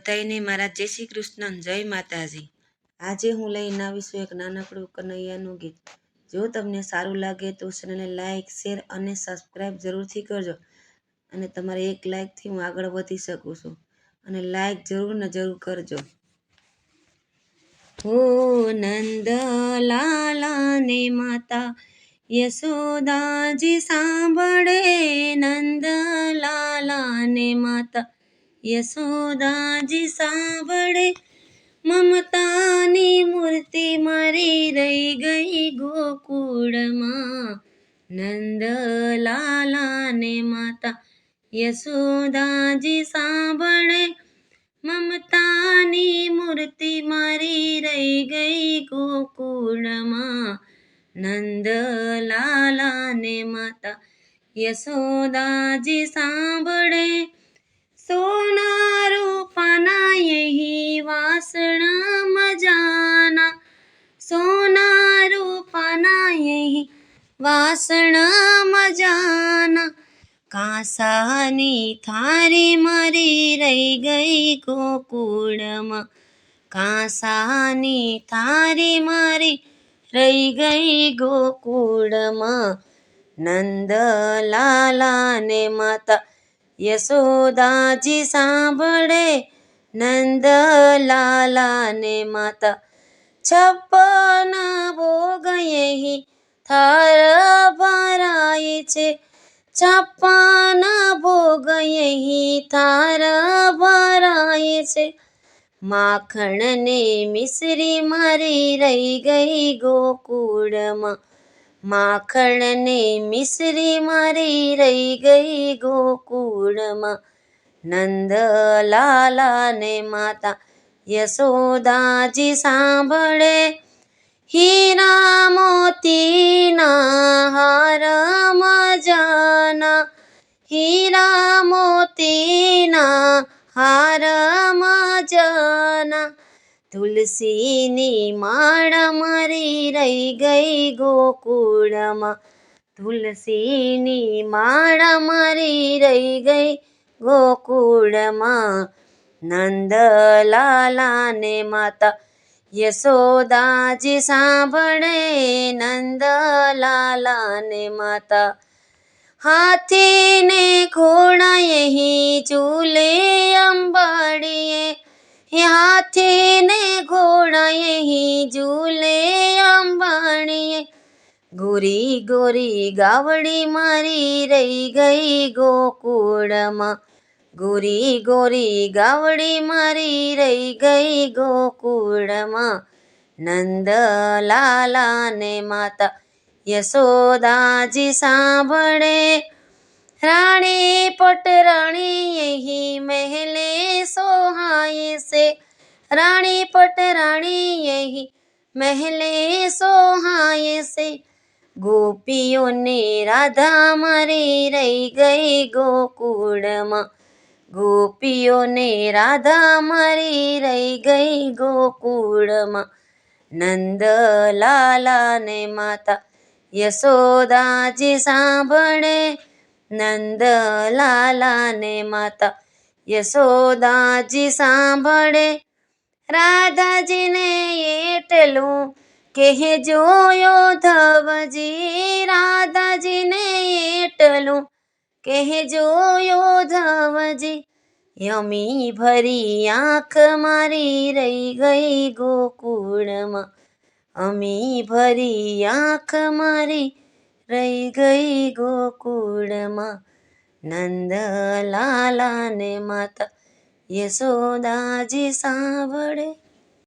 બધાયને મારા જય શ્રી કૃષ્ણ જય માતાજી। આજે હું લઈને આવીશું એક નાનકડું કનૈયાનું ગીત। જો તમને સારું લાગે તો ચેનલને લાઈક શેર અને સબસ્ક્રાઈબ જરૂરથી કરજો અને તમારે એક લાઈકથી હું આગળ વધી શકું છું અને લાઈક જરૂર ને જરૂર કરજો। હો નંદ લાલાને માતા યશોદાજી સાંભળે, નંદ લાલાને માતા યશોદાજી સાંભળે, મમતાની મૂર્તિ મારી રહી ગઈ ગોકુળમાં। નંદ લાલાને માતા યશોદાજી સાંભળે, મમતાની મૂર્તિ મારી રહી ગઈ ગોકુળમાં। નંદ લાલાને માતા યશોદાજી સાંભળે, સોના રૂપાના यही वासण मजाना, सोना रूपाना यही वासण मजाना, कांसानी थारी मारी रही गई गोकुळમાં। कांसानी थारी मारी रही गई गोकुळમાં। नंद लालाने माता યશોદાજી સાંભળે, નંદ લાલાને માતા 56 ભોગ यही થાર ભરાય છે, 56 ભોગ यही થાર ભરાય છે, માખણ ને મિશ્રી મારી રહી ગઈ ગોકુળમાં। માખણ ને મિશ્રી મારી રહી ગઈ ગોકુળમાં। નંદ લાલાને માતા યશોદાજી સાંભળે, હીરા મોતીના હાર મજાના, હીરા મોતીના હાર મજાના, તુલસીની માળ મારી રહી ગઈ ગોકુળમાં। તુલસીની માળ મારી રહી ગઈ ગોકુળમાં। નંદ લાલાને માતા યશોદાજી સાંભળે, નંદ લાલાને માતા हाथी ने घोड़ा यही झूले अंबाड़िए, हाथी ने घोड़ा यही झूले अंबाड़िए, गोरी गोरी गावड़ी मारी रही गई गोकुळમાં। गोरी गोरी गावड़ी मारी रही गई गोकुळમાં। नंद लालाने माता યશોદાજી સાંભળે, રાણી પટરાણી यही महले सोहाए से, रानी पटरानी यही महले सोहाए से, गोपियों ने राधा मारी रही गई गोकुळમાં। गोपियों ने राधा मारी रही गई गोकुळમાં। नंद लालाने माता યશોદાજી સાંભળે, નંદ લાલાને માતા યશોદાજી સાંભળે, રાધાજીને એટલું કહેજો યોધવજી, રાધાજીને એટલું કહેજો યોધવજી, યમી ભરી આંખ મારી રહી ગઈ ગોકુળમાં। અમી ભરી આંખ મારી રહી ગઈ ગોકુળમાં। નંદ લાલાને માતા યશોદાજી સાંભળે।